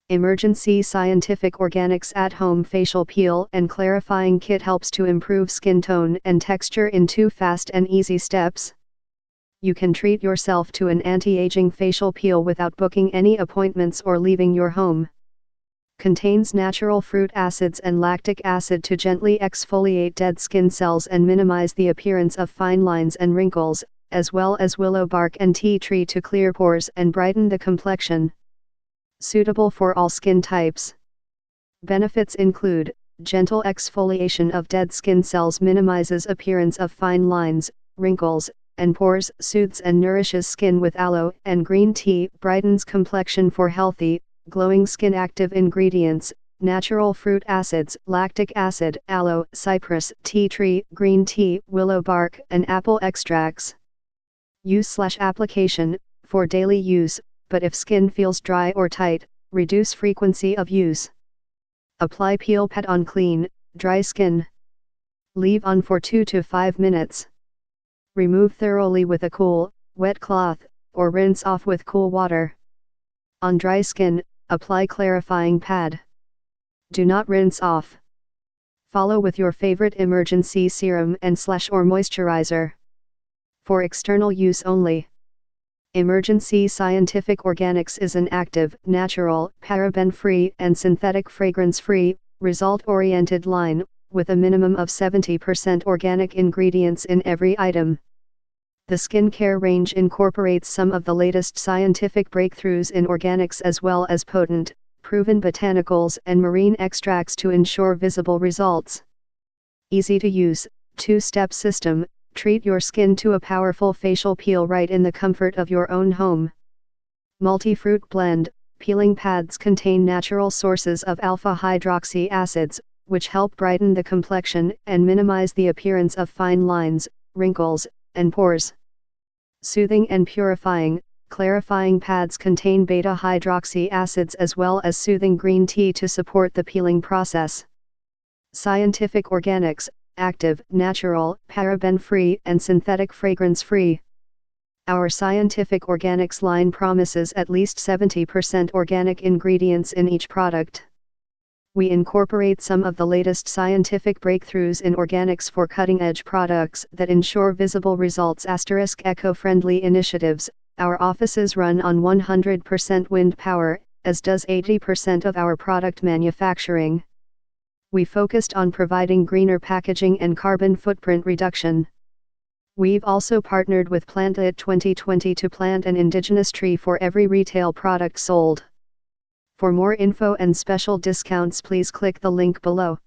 emerginC Scientific Organics At-Home Facial Peel and Clarifying Kit helps to improve skin tone and texture in 2 fast and easy steps. You can treat yourself to an anti-aging facial peel without booking any appointments or leaving your home. Contains natural fruit acids and lactic acid to gently exfoliate dead skin cells and minimize the appearance of fine lines and wrinkles, as well as willow bark and tea tree to clear pores and brighten the complexion. Suitable for all skin types. Benefits include, gentle exfoliation of dead skin cells minimizes appearance of fine lines, wrinkles, and pores. Soothes and nourishes skin with aloe and green tea. Brightens complexion for healthy, glowing skin. Active ingredients, natural fruit acids, lactic acid, aloe, cypress, tea tree, green tea, willow bark, and apple extracts. Use/application, for daily use, but if skin feels dry or tight, reduce frequency of use. Apply peel pad on clean, dry skin. Leave on for 2 to 5 minutes. Remove thoroughly with a cool, wet cloth, or rinse off with cool water. On dry skin, apply clarifying pad. Do not rinse off. Follow with your favorite emerginC serum and/or moisturizer. For external use only. emerginC Scientific Organics is an active, natural, paraben-free and synthetic fragrance-free, result-oriented line, with a minimum of 70% organic ingredients in every item. The skincare range incorporates some of the latest scientific breakthroughs in organics as well as potent, proven botanicals and marine extracts to ensure visible results. Easy to use, 2-step system. Treat your skin to a powerful facial peel right in the comfort of your own home. Multi-fruit blend, peeling pads contain natural sources of alpha-hydroxy acids, which help brighten the complexion and minimize the appearance of fine lines, wrinkles, and pores. Soothing and purifying, clarifying pads contain beta-hydroxy acids as well as soothing green tea to support the peeling process. Scientific Organics, active, natural, paraben-free and synthetic fragrance-free. Our Scientific Organics line promises at least 70% organic ingredients in each product. We incorporate some of the latest scientific breakthroughs in organics for cutting-edge products that ensure visible results. Eco-friendly initiatives. Our offices run on 100% wind power, as does 80% of our product manufacturing. We focused on providing greener packaging and carbon footprint reduction. We've also partnered with Planted 2020 to plant an indigenous tree for every retail product sold. For more info and special discounts, please click the link below.